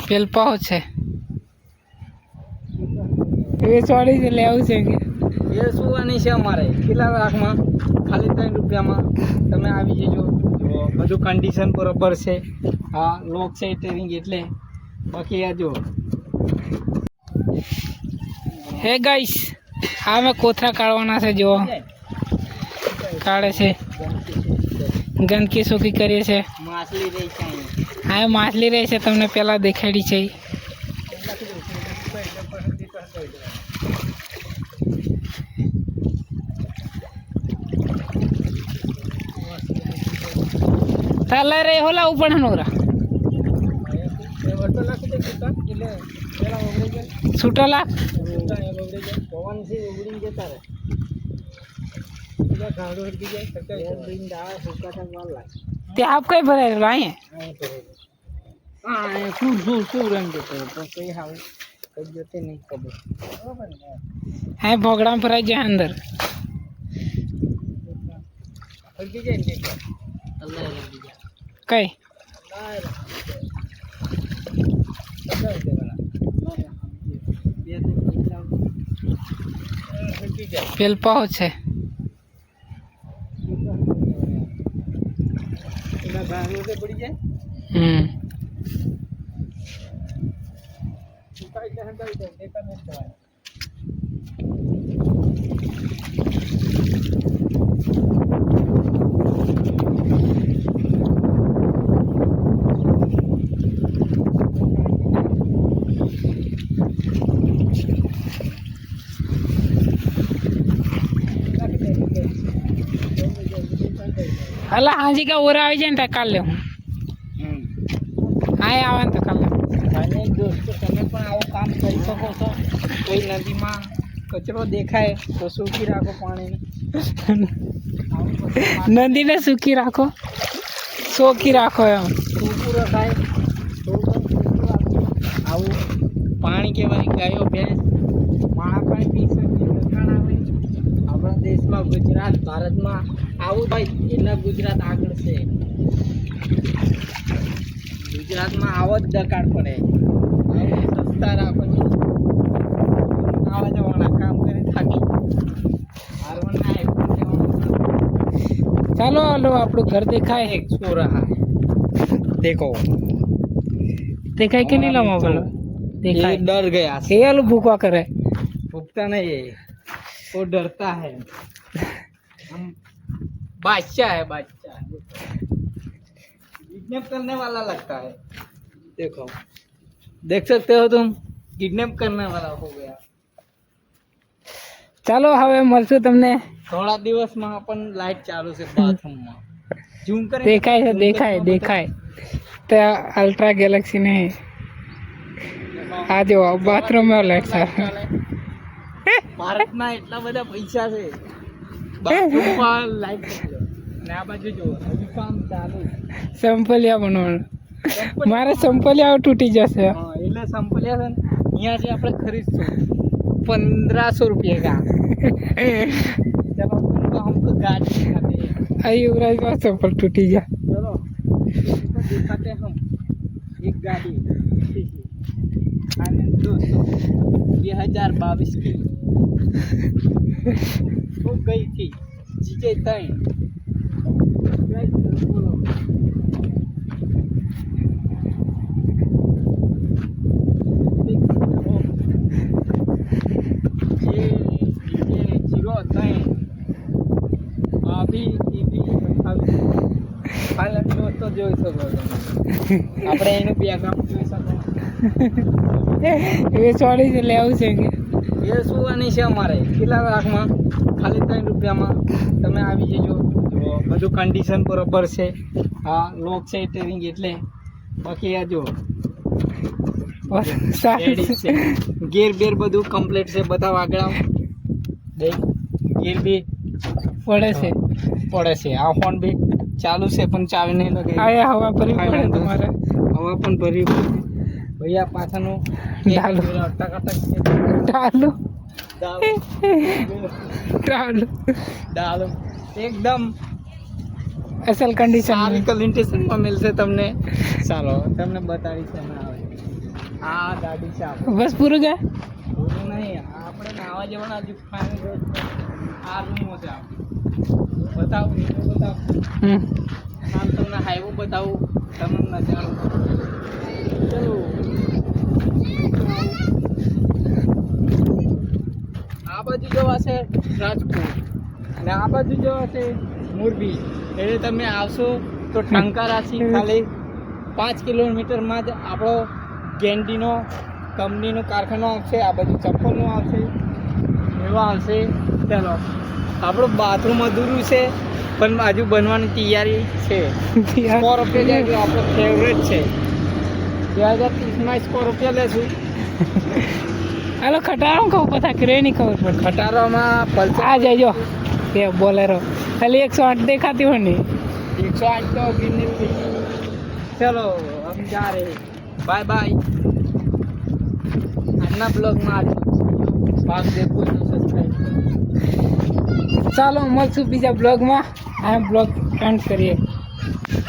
પેલપાઓ છે વેચવાડી છે લેવું છે કે એ સુવાની છે અમારે કેટલા લાખમાં ખાલી 3 રૂપિયામાં તમે આવી જજો જો બધું કન્ડિશન બરોબર છે હા લોક છે ટ્રેનિંગ એટલે બાકી આ જો હે ગાઈસ હા મેં કોથરા કાઢવાના છે જો કાઢે છે ગંદકી સૂકી કરીએ છે માછલી રહી છે અહીંયા. હા માછલી રહી છે તમને પેલા દેખાડી છે તાલા રે હોલા ઉપર નોરા એ વટો નાખી દે દુકાન એટલે પેલા ઓગળી જાય છૂટા લાખ ઓગળી પવન છે ઉગડીને જતા રહે બધા ગાડો હરકી જાય સકાય બિન દાવા સુકાતા વાર લાગે તે આપ કઈ ભરાયેલો અહીંયા હા શું રંગ જતો તો કઈ હાવ કઈ જતે નહીં ખબર બરોબર ને હા ભોગડા ભરાઈ જાય અંદર હરકી જાય ને અલ્લાહ હરકી જાય કઈ પેલપાઓ છે પડી જાય અલા હાજી કા ઓરા આવી જાય ને કાલ લે હું હા આવે ને તો કાલ અને દોસ્તો તમે પણ આવું કામ કરી શકો છો કોઈ નદીમાં કચરો દેખાય તો સૂકી રાખો પાણીને નદીને સૂકી રાખો સોકી રાખો એમ સૂકું રખાય આવું પાણી કહેવાય ગાયો ભેંસ માણા પાણી પી શકે રખાણ આવે આપણા દેશમાં ગુજરાત ભારતમાં આવું થાય એટલે ગુજરાત આગળ છે ગુજરાતમાં આવો જ દકાળ પડે સસ્તા રાખો આવા જવાના કામ કરી થાકી ચાલો હાલો આપણું ઘર દેખાય एक सो रहा है देखो દેખાય કે નહીં લમો બોલો ये દેખાય डर गया એ આલું ભૂખવા કરે भुगता नहीं है वो डरता है हम बादशाह है बादशाह किडनैप करने वाला लगता है देखो देख सकते हो तुम किडनैप करने वाला हो गया ચાલો હવે મળશું તમને થોડા દિવસમાં પણ લાઈટ ચાલુ છે બાથરૂમમાં ઝૂમ કરે દેખાય છે દેખાય તે અલ્ટ્રા ગેલેક્સી નહીં આ જો બાથરૂમમાં લાઈટ છે ભારતમાં એટલા બધા પૈસા છે બાથરૂમમાં લાઈટ અને આ બાજુ જો હજી કામ ચાલુ સંપલિયા બનાવવાનું મારે સંપલિયા તૂટી જશે હા એટલે સંપલ્યા છે ને અહીંયાથી આપણે ખરીદશું 1500 रुपये का जब तुमको हमको गाड़ी दिखाते हैं આ યુવરાજ માં સંપલ તૂટી ગયા चलो इसको दिखाते हम एक गाड़ी आनंद दोस्तों 2022 की वो गई थी जीजे तय बोलो દોસ્તો જોઈ શકો આપણે એનું બેકગ્રાઉન્ડ જોઈ શકો વેચવાડી છે લેવું છે કે એ સુવાની છે અમારે કેટલા લાખમાં ખાલી 3 રૂપિયામાં તમે આવી જજો જો બધું કન્ડિશન બરોબર છે હા લોક છે ટ્રેનિંગ એટલે બાકી આ જો સારું છે ગેર બેર બધું કમ્પ્લીટ છે બધા વાગડા દેખ ગેર બી પડે છે આ ફોન બી ચાલુ છે પણ ચાવી નહીં લગે આયા હવા ભરી પડે તમારે હવા પણ ભરી ભૈયા પાછળનું ડાલો. ટકાટક છે ડાલો દાળ દાળ એકદમ અસલ કન્ડિશન સારી કન્ડિશનમાં મળશે તમને ચાલો તમને બતાવીશ અમે આવે આ ગાડી છે આપણે બસ પૂરું ગયા પૂરું નહીં આપણે નાવા જવાના હજુ ફાઇનલ આ રૂમો છે આપણે બતાવું હમ આમ તમને હાઈવો બતાવું તમને નજારો ચલો આ બાજુ જવાશે રાજકોટ અને આ બાજુ જવાશે મોરબી એટલે તમે આવશો તો ટંકારાથી ખાલી 5 કિલોમીટરમાં જ આપણો ગેન્ડીનો કંપનીનો કારખાનો આવશે આ બાજુ ચપ્પલનો આવશે એવા આવશે ચાલો આપણું બાથરૂમ અધૂરું છે પણ બાજુ બનવાની તૈયારી છે સ્કોર્પિયો જાય તો આપણો ફેવરેટ છે 2030માં સ્કોર્પિયો લેશું હાલો ખટારો કહું પતા કરે નહીં ખબર પડે ખટારામાં પલ્સર આ જાય તે બોલેરો ખાલી 108 દેખાતી હોય ને 108 તો ગિરની થઈ ચલો હમ જા રહે બાય બાય આજના બ્લોગમાં ભાગ દેખો તો સબસ્ક્રાઈબ ચાલો મળશું બીજા બ્લોગમાં આ બ્લોગ એન્ડ કરીએ